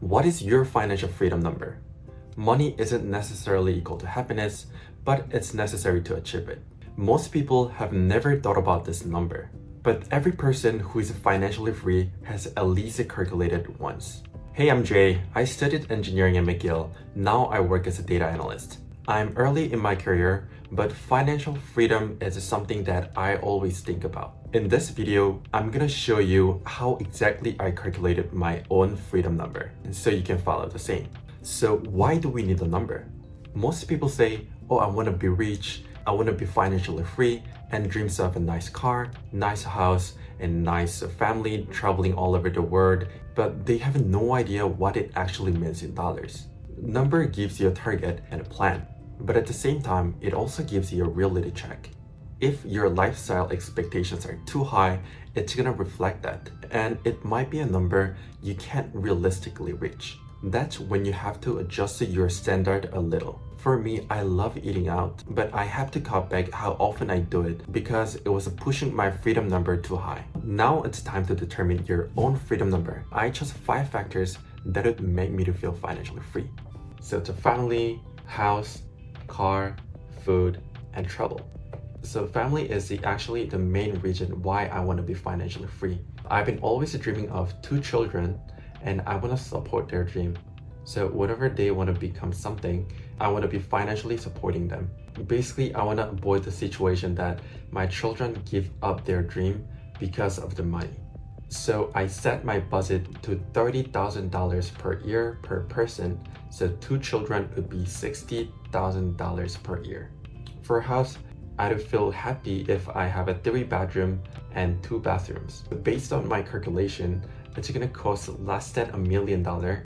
What is your financial freedom number? Money isn't necessarily equal to happiness, but it's necessary to achieve it. Most people have never thought about this number, but every person who is financially free has at least calculated once. Hey, I'm Jay. I studied engineering at McGill. Now I work as a data analyst. I'm early in my career, but financial freedom is something that I always think about. In this video, I'm gonna show you how exactly I calculated my own freedom number, so you can follow the same. So why do we need a number? Most people say, oh, I wanna be rich, I wanna be financially free, and dreams of a nice car, nice house, and nice family traveling all over the world, but they have no idea what it actually means in dollars. Number gives you a target and a plan, but at the same time, it also gives you a reality check. If your lifestyle expectations are too high, it's gonna reflect that, and it might be a number you can't realistically reach. That's when you have to adjust your standard a little. For me, I love eating out, but I have to cut back how often I do it because it was pushing my freedom number too high. Now it's time to determine your own freedom number. I chose 5 factors that would make me to feel financially free. So it's a family, house, car, food, and travel. So family is actually the main reason why I want to be financially free. I've been always dreaming of 2 children and I want to support their dream. So whenever they want to become something, I want to be financially supporting them. Basically, I want to avoid the situation that my children give up their dream because of the money. So I set my budget to $30,000 per year per person. So 2 children would be $60,000 per year. For a house, I'd feel happy if I have a 3-bedroom and 2 bathrooms. But based on my calculation, it's gonna cost less than $1 million.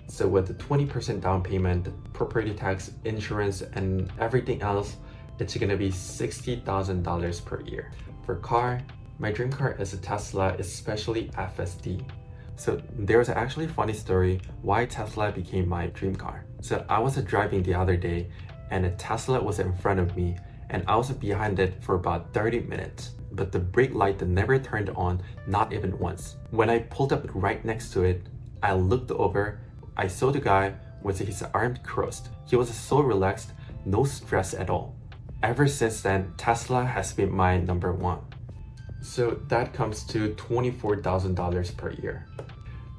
So with the 20% down payment, property tax, insurance, and everything else, it's gonna be $60,000 per year. For car, my dream car is a Tesla, especially FSD. So there's actually a funny story why Tesla became my dream car. So I was driving the other day and a Tesla was in front of me and I was behind it for about 30 minutes. But the brake light never turned on, not even once. When I pulled up right next to it, I looked over, I saw the guy with his arms crossed. He was so relaxed, no stress at all. Ever since then, Tesla has been my number 1. So that comes to $24,000 per year.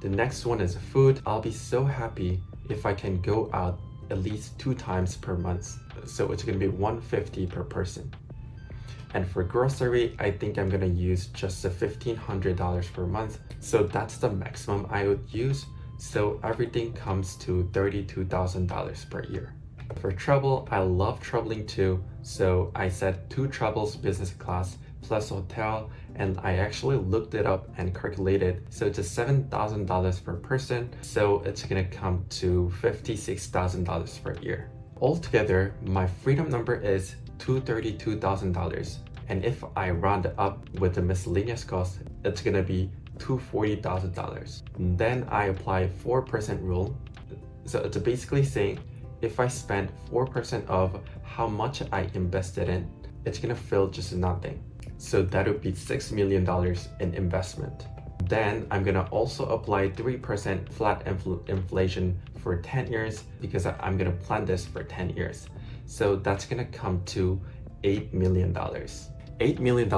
The next one is food. I'll be so happy if I can go out at least 2 times per month. So it's gonna be $150 per person. And for grocery, I think I'm gonna use just $1,500 per month. So that's the maximum I would use. So everything comes to $32,000 per year. For travel, I love traveling too. So I set 2 travels business class plus hotel, and I actually looked it up and calculated. So it's $7,000 per person. So it's gonna come to $56,000 per year. Altogether, my freedom number is $232,000. And if I round it up with the miscellaneous cost, it's gonna be $240,000. Then I apply 4% rule. So it's basically saying if I spend 4% of how much I invested in, it's gonna feel just nothing. So that would be $6 million in investment. Then I'm gonna also apply 3% flat inflation for 10 years because I'm gonna plan this for 10 years. So that's gonna come to $8 million. $8 million,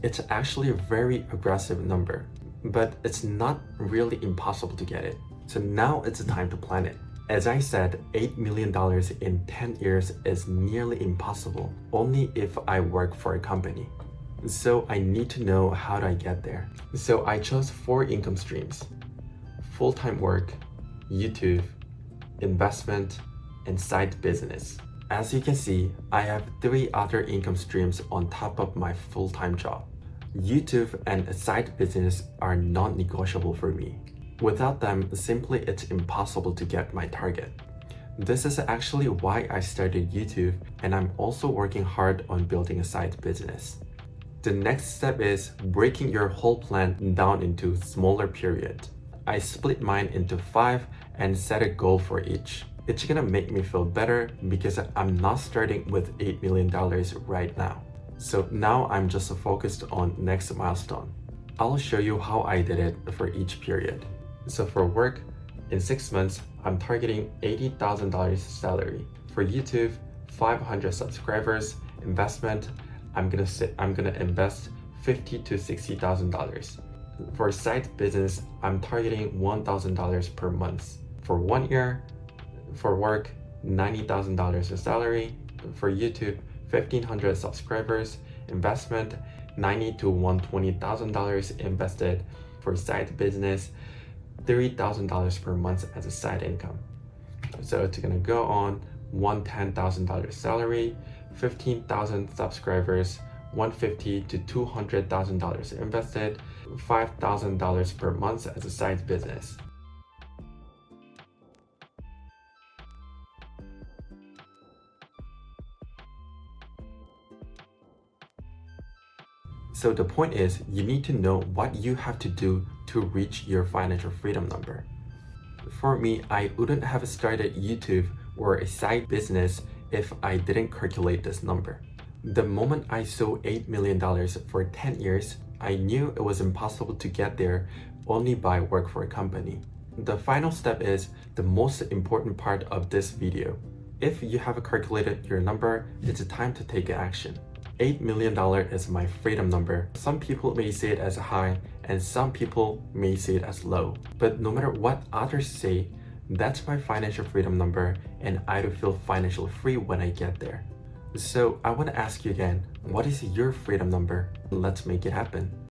it's actually a very aggressive number, but it's not really impossible to get it. So now it's time to plan it. As I said, $8 million in 10 years is nearly impossible, only if I work for a company. So I need to know how do I get there. So I chose 4 income streams: full-time work, YouTube, investment, and side business. As you can see, I have 3 other income streams on top of my full-time job. YouTube and side business are non-negotiable for me. Without them, simply it's impossible to get my target. This is actually why I started YouTube, and I'm also working hard on building a side business. The next step is breaking your whole plan down into smaller periods. I split mine into 5 and set a goal for each. It's gonna make me feel better because I'm not starting with $8 million right now. So now I'm just focused on next milestone. I'll show you how I did it for each period. So for work, in 6 months, I'm targeting $80,000 salary. For YouTube, 500 subscribers, investment, I'm gonna invest $50,000 to $60,000. For side business, I'm targeting $1,000 per month. For 1 year, for work, $90,000 a salary. For YouTube, 1,500 subscribers, investment, $90,000 to $120,000 invested. For side business, $30,000 per month as a side income. So it's gonna go on $110,000 salary, 15,000 subscribers, $150,000 to $200,000 invested, $5,000 per month as a side business. So the point is, you need to know what you have to do to reach your financial freedom number. For me, I wouldn't have started YouTube or a side business if I didn't calculate this number. The moment I saw $8 million for 10 years, I knew it was impossible to get there only by work for a company. The final step is the most important part of this video. If you have calculated your number, it's time to take action. $8 million is my freedom number. Some people may see it as high and some people may see it as low. But no matter what others say, that's my financial freedom number and I do feel financially free when I get there. So I want to ask you again, what is your freedom number? Let's make it happen.